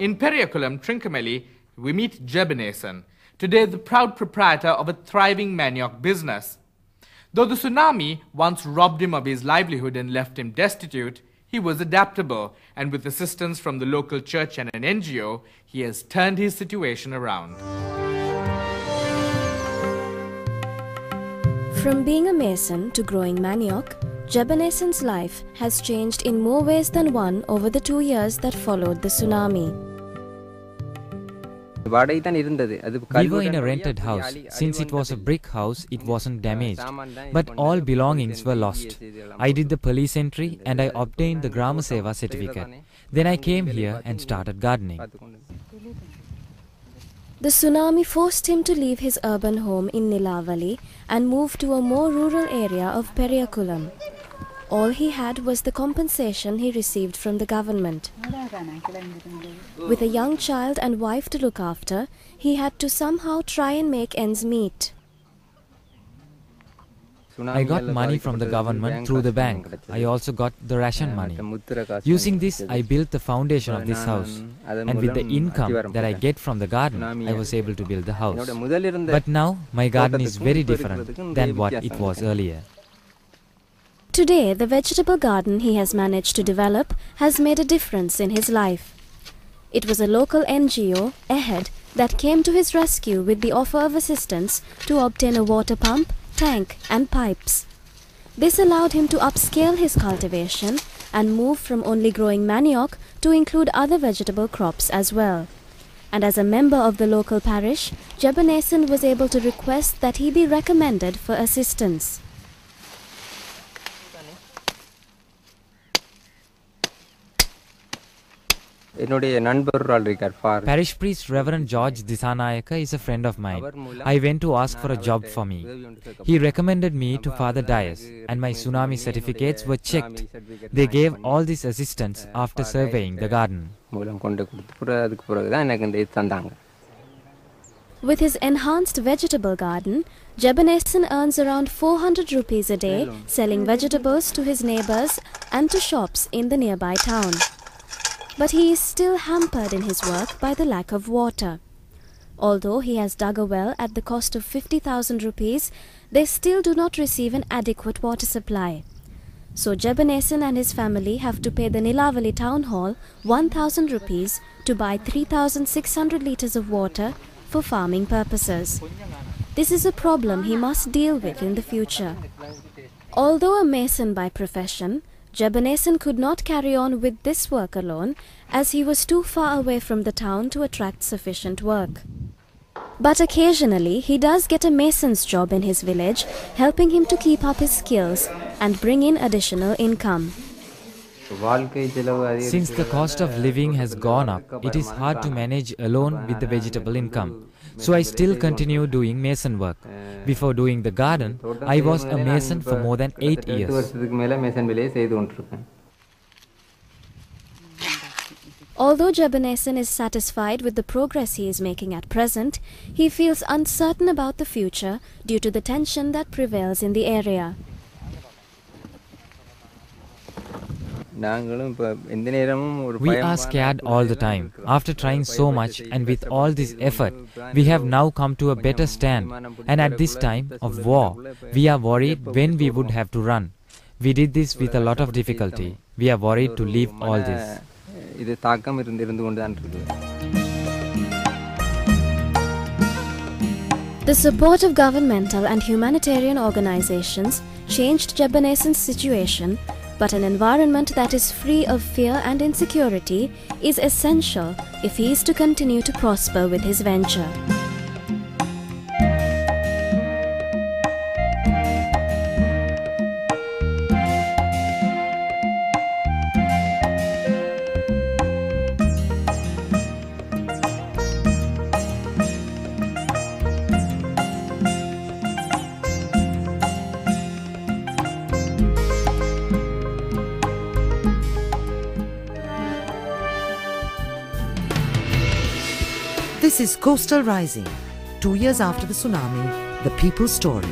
In Periakulam, Trincomalee, we meet Jebeneson, today the proud proprietor of a thriving manioc business. Though the tsunami once robbed him of his livelihood and left him destitute, he was adaptable, and with assistance from the local church and an NGO, he has turned his situation around. From being a mason to growing manioc, Jebeneson's life has changed in more ways than one over the 2 years that followed the tsunami. We were in a rented house. Since it was a brick house, it wasn't damaged. But all belongings were lost. I did the police entry and I obtained the Grama Seva certificate. Then I came here and started gardening. The tsunami forced him to leave his urban home in Nilavali and move to a more rural area of Periakulam. All he had was the compensation he received from the government. With a young child and wife to look after, he had to somehow try and make ends meet. I got money from the government through the bank. I also got the ration money. Using this, I built the foundation of this house. And with the income that I get from the garden, I was able to build the house. But now, my garden is very different than what it was earlier. Today, the vegetable garden he has managed to develop has made a difference in his life. It was a local NGO, AHED, that came to his rescue with the offer of assistance to obtain a water pump, tank and pipes. This allowed him to upscale his cultivation and move from only growing manioc to include other vegetable crops as well. And as a member of the local parish, Jebeneson was able to request that he be recommended for assistance. Parish priest Reverend George Disanayaka is a friend of mine. I went to ask for a job for me. He recommended me to Father Dias, and my tsunami certificates were checked. They gave all this assistance after surveying the garden. With his enhanced vegetable garden, Jebeneson earns around 400 rupees a day selling vegetables to his neighbors and to shops in the nearby town. But he is still hampered in his work by the lack of water. Although he has dug a well at the cost of 50,000 rupees, they still do not receive an adequate water supply. So Jebeneson and his family have to pay the Nilavali town hall 1,000 rupees to buy 3,600 litres of water for farming purposes. This is a problem he must deal with in the future. Although a mason by profession, Jebeneson could not carry on with this work alone, as he was too far away from the town to attract sufficient work. But occasionally he does get a mason's job in his village, helping him to keep up his skills and bring in additional income. Since the cost of living has gone up, it is hard to manage alone with the vegetable income. So I still continue doing mason work. Before doing the garden, I was a mason for more than 8 years. Although Jebeneson is satisfied with the progress he is making at present, he feels uncertain about the future due to the tension that prevails in the area. We are scared all the time. After trying so much and with all this effort, we have now come to a better stand. And at this time of war, we are worried when we would have to run. We did this with a lot of difficulty. We are worried to leave all this. The support of governmental and humanitarian organizations changed Jebeneson's situation, but an environment that is free of fear and insecurity is essential if he is to continue to prosper with his venture. This is Coastal Rising. 2 years after the tsunami, the people's story.